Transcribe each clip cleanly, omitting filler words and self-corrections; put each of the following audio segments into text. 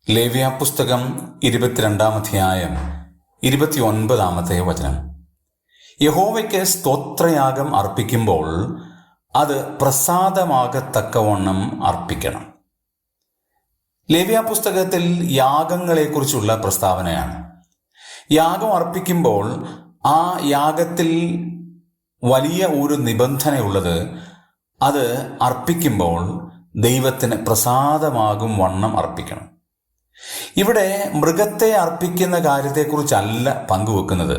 ലേവ്യാപുസ്തകം 22-ാം അധ്യായം 29-ാമത്തെ വചനം. യഹോവയ്ക്ക് സ്തോത്രയാഗം അർപ്പിക്കുമ്പോൾ അത് പ്രസാദമാകത്തക്കവണ്ണം അർപ്പിക്കണം. ലേവ്യാപുസ്തകത്തിൽ യാഗങ്ങളെക്കുറിച്ചുള്ള പ്രസ്താവനയാണ്. യാഗം അർപ്പിക്കുമ്പോൾ ആ യാഗത്തിൽ വലിയ ഒരു നിബന്ധനയുള്ളത്, അത് അർപ്പിക്കുമ്പോൾ ദൈവത്തിന് പ്രസാദമാകും വണ്ണം അർപ്പിക്കണം. ഇവിടെ മൃഗത്തെ അർപ്പിക്കുന്ന കാര്യത്തെക്കുറിച്ചല്ല പങ്കുവെക്കുന്നത്.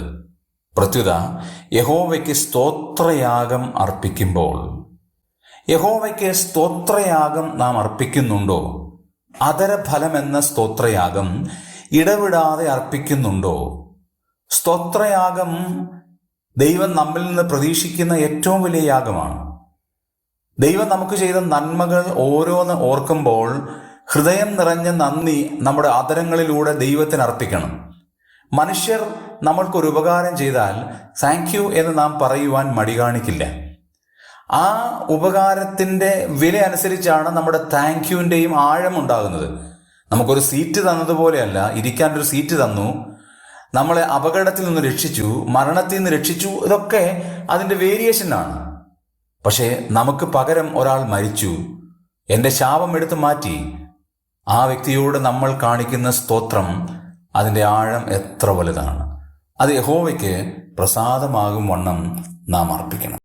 പ്രത്യുത യഹോവയ്ക്ക് സ്തോത്രയാഗം അർപ്പിക്കുമ്പോൾ, യഹോവയ്ക്ക് സ്തോത്രയാഗം നാം അർപ്പിക്കുന്നുണ്ടോ? അധരഫലമെന്ന സ്തോത്രയാഗം ഇടവിടാതെ അർപ്പിക്കുന്നുണ്ടോ? സ്തോത്രയാഗം ദൈവം നമ്മിൽ നിന്ന് പ്രതീക്ഷിക്കുന്ന ഏറ്റവും വലിയ യാഗമാണ്. ദൈവം നമുക്ക് ചെയ്ത നന്മകൾ ഓരോന്ന് ഓർക്കുമ്പോൾ ഹൃദയം നിറഞ്ഞ നന്ദി നമ്മുടെ അധരങ്ങളിലൂടെ ദൈവത്തിന് അർപ്പിക്കണം. മനുഷ്യർ നമ്മൾക്കൊരു ഉപകാരം ചെയ്താൽ താങ്ക് യു എന്ന് നാം പറയുവാൻ മടി കാണിക്കില്ല. ആ ഉപകാരത്തിൻ്റെ വില അനുസരിച്ചാണ് നമ്മുടെ താങ്ക് യുവിൻ്റെയും ആഴമുണ്ടാകുന്നത്. നമുക്കൊരു സീറ്റ് തന്നതുപോലെയല്ല, ഇരിക്കാനൊരു സീറ്റ് തന്നു, നമ്മളെ അപകടത്തിൽ നിന്ന് രക്ഷിച്ചു, മരണത്തിൽ നിന്ന് രക്ഷിച്ചു, ഇതൊക്കെ അതിൻ്റെ വേരിയേഷനാണ്. പക്ഷേ നമുക്ക് പകരം ഒരാൾ മരിച്ചു, എൻ്റെ ശാപം എടുത്തു മാറ്റി. ആ വ്യക്തിയോട് നമ്മൾ കാണിക്കുന്ന സ്തോത്രം, അതിൻ്റെ ആഴം എത്ര വലുതാണ്! അത് യഹോവയ്ക്ക് പ്രസാദമാകും വണ്ണം നാം അർപ്പിക്കണം.